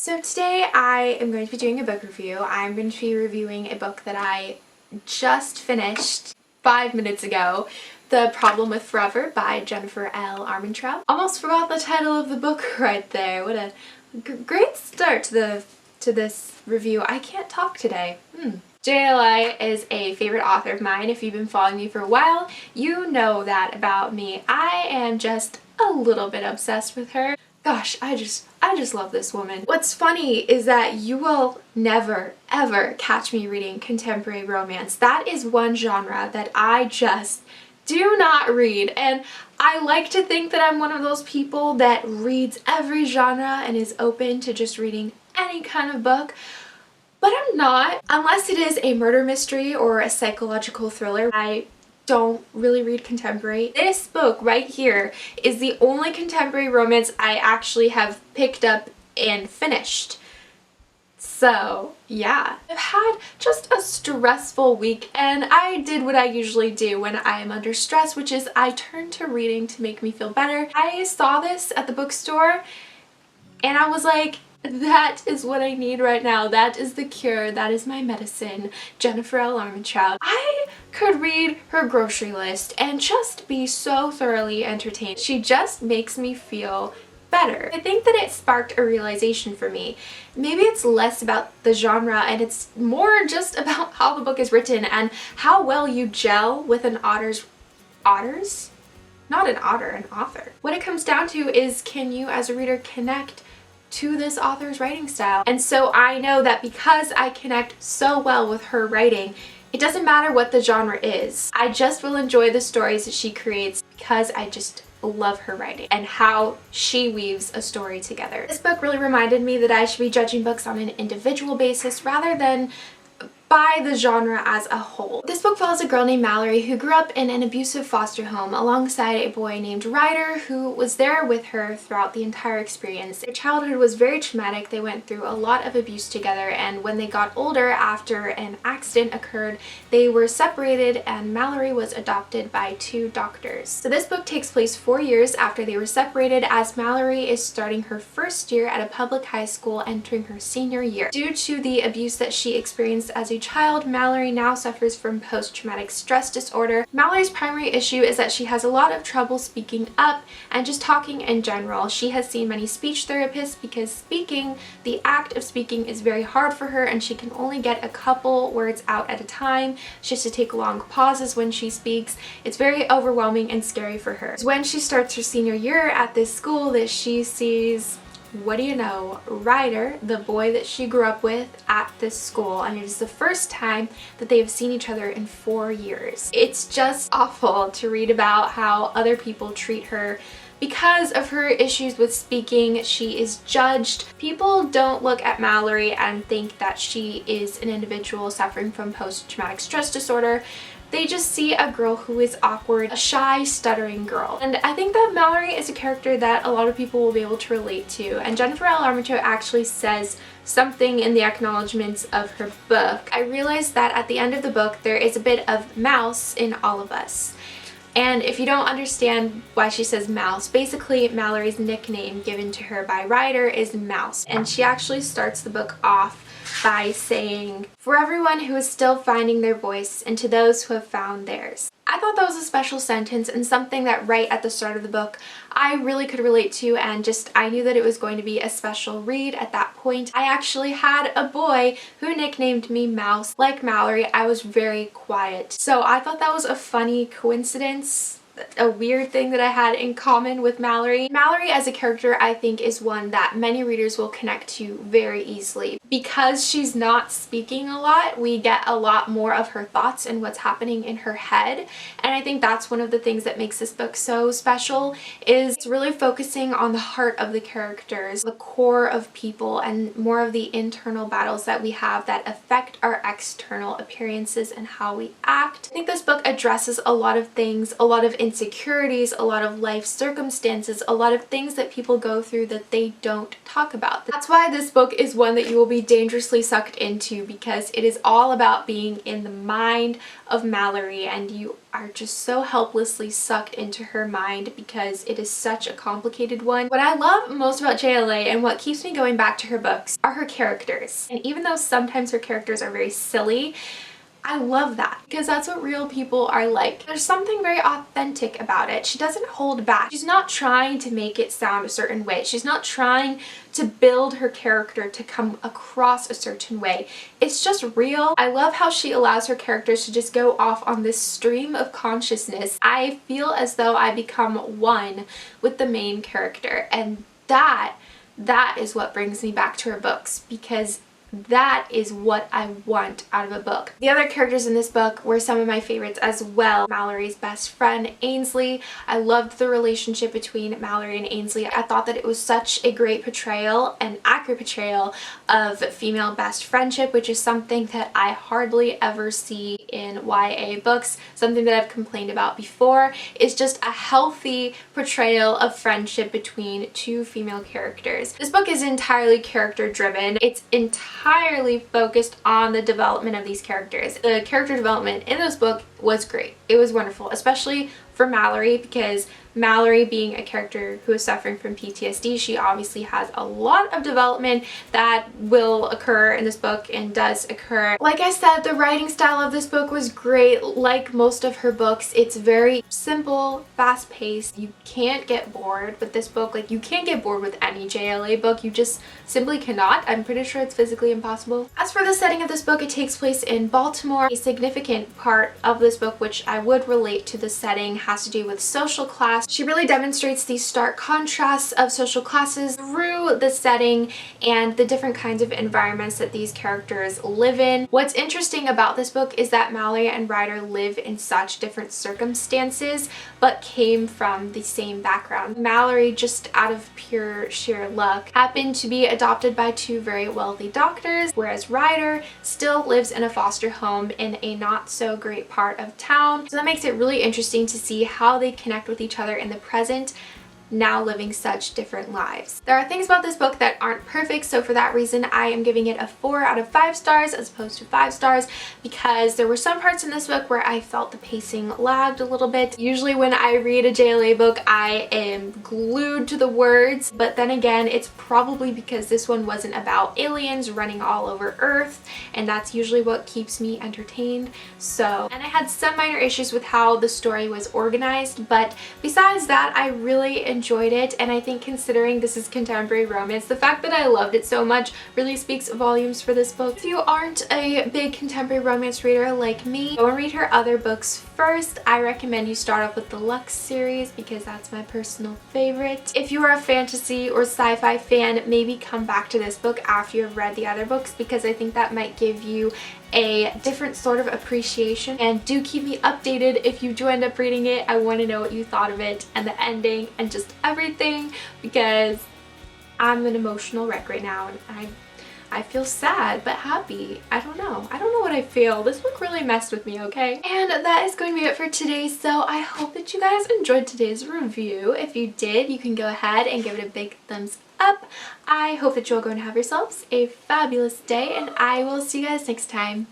So today I am going to be doing a book review. I'm going to be reviewing a book that I just finished 5 minutes ago, The Problem with Forever by Jennifer L. Armentrout. Almost forgot the title of the book right there. What a great start to this review. I can't talk today. JLI is a favorite author of mine. If you've been following me for a while, you know that about me. I am just a little bit obsessed with her. Gosh, I just love this woman. What's funny is that you will never, ever catch me reading contemporary romance. That is one genre that I just do not read, and I like to think that I'm one of those people that reads every genre and is open to just reading any kind of book. But I'm not, unless it is a murder mystery or a psychological thriller. I don't really read contemporary. This book right here is the only contemporary romance I actually have picked up and finished. So yeah, I've had just a stressful week, and I did what I usually do when I am under stress, which is I turn to reading to make me feel better. I saw this at the bookstore and I was like, that is what I need right now. That is the cure. That is my medicine. Jennifer L. Armentrout. I could read her grocery list and just be so thoroughly entertained. She just makes me feel better. I think that it sparked a realization for me. Maybe it's less about the genre and it's more just about how the book is written and how well you gel with an author. What it comes down to is, can you as a reader connect to this author's writing style? And so I know that because I connect so well with her writing, it doesn't matter what the genre is. I just will enjoy the stories that she creates because I just love her writing and how she weaves a story together. This book really reminded me that I should be judging books on an individual basis rather than by the genre as a whole. This book follows a girl named Mallory who grew up in an abusive foster home alongside a boy named Ryder who was there with her throughout the entire experience. Their childhood was very traumatic. They went through a lot of abuse together, and when they got older after an accident occurred, they were separated and Mallory was adopted by 2 doctors. So this book takes place 4 years after they were separated, as Mallory is starting her first year at a public high school, entering her senior year. Due to the abuse that she experienced as a child, Mallory now suffers from post-traumatic stress disorder. Mallory's primary issue is that she has a lot of trouble speaking up and just talking in general. She has seen many speech therapists because the act of speaking is very hard for her, and she can only get a couple words out at a time. She has to take long pauses when she speaks. It's very overwhelming and scary for her. It's when she starts her senior year at this school that she sees, what do you know, Ryder, the boy that she grew up with at this school, and it is the first time that they have seen each other in 4 years. It's just awful to read about how other people treat her. Because of her issues with speaking, she is judged. People don't look at Mallory and think that she is an individual suffering from post-traumatic stress disorder. They just see a girl who is awkward, a shy, stuttering girl. And I think that Mallory is a character that a lot of people will be able to relate to. And Jennifer L. Armentrout actually says something in the acknowledgements of her book. I realized that at the end of the book, there is a bit of mouse in all of us. And if you don't understand why she says mouse, basically Mallory's nickname given to her by Ryder is Mouse. And she actually starts the book off by saying, "For everyone who is still finding their voice and to those who have found theirs." I thought that was a special sentence and something that right at the start of the book I really could relate to, and I knew that it was going to be a special read at that point. I actually had a boy who nicknamed me Mouse. Like Mallory, I was very quiet. So I thought that was a funny coincidence, a weird thing that I had in common with Mallory. Mallory as a character, I think, is one that many readers will connect to very easily. Because she's not speaking a lot, we get a lot more of her thoughts and what's happening in her head. And I think that's one of the things that makes this book so special, is it's really focusing on the heart of the characters, the core of people, and more of the internal battles that we have that affect our external appearances and how we act. I think this book addresses a lot of things, a lot of insecurities, a lot of life circumstances, a lot of things that people go through that they don't talk about. That's why this book is one that you will be dangerously sucked into, because it is all about being in the mind of Mallory, and you are just so helplessly sucked into her mind because it is such a complicated one. What I love most about JLA and what keeps me going back to her books are her characters. And even though sometimes her characters are very silly, I love that because that's what real people are like. There's something very authentic about it. She doesn't hold back. She's not trying to make it sound a certain way. She's not trying to build her character to come across a certain way. It's just real. I love how she allows her characters to just go off on this stream of consciousness. I feel as though I become one with the main character, and that is what brings me back to her books, because that is what I want out of a book. The other characters in this book were some of my favorites as well. Mallory's best friend, Ainsley. I loved the relationship between Mallory and Ainsley. I thought that it was such a great portrayal, an accurate portrayal of female best friendship, which is something that I hardly ever see in YA books. Something that I've complained about before is just a healthy portrayal of friendship between two female characters. This book is entirely character driven. It's entirely focused on the development of these characters. The character development in this book was great. It was wonderful, especially for Mallory, because Mallory, being a character who is suffering from PTSD, she obviously has a lot of development that will occur in this book and does occur. Like I said, the writing style of this book was great. Like most of her books, it's very simple, fast-paced. You can't get bored with this book. Like, you can't get bored with any JLA book. You just simply cannot. I'm pretty sure it's physically impossible. As for the setting of this book, it takes place in Baltimore. A significant part of this book, which I would relate to the setting, has to do with social class. She really demonstrates these stark contrasts of social classes through the setting and the different kinds of environments that these characters live in. What's interesting about this book is that Mallory and Ryder live in such different circumstances but came from the same background. Mallory, just out of pure sheer luck, happened to be adopted by two very wealthy doctors, whereas Ryder still lives in a foster home in a not so great part of town. So that makes it really interesting to see how they connect with each other in the present, now living such different lives. There are things about this book that aren't perfect, so for that reason I am giving it a 4 out of 5 stars as opposed to 5 stars, because there were some parts in this book where I felt the pacing lagged a little bit. Usually when I read a JLA book, I am glued to the words, but then again, it's probably because this one wasn't about aliens running all over Earth, and that's usually what keeps me entertained. So, and I had some minor issues with how the story was organized, but besides that, I really enjoyed it. And I think, considering this is contemporary romance, the fact that I loved it so much really speaks volumes for this book. If you aren't a big contemporary romance reader like me, go and read her other books first. I recommend you start off with the Lux series because that's my personal favorite. If you are a fantasy or sci-fi fan, maybe come back to this book after you have read the other books, because I think that might give you a different sort of appreciation. And do keep me updated if you do end up reading it. I want to know what you thought of it and the ending and just everything, because I'm an emotional wreck right now, and I feel sad but happy. I don't know what I feel. This book really messed with me, okay? And that is going to be it for today, so I hope that you guys enjoyed today's review. If you did, you can go ahead and give it a big thumbs up. I hope that you're going to have yourselves a fabulous day, and I will see you guys next time.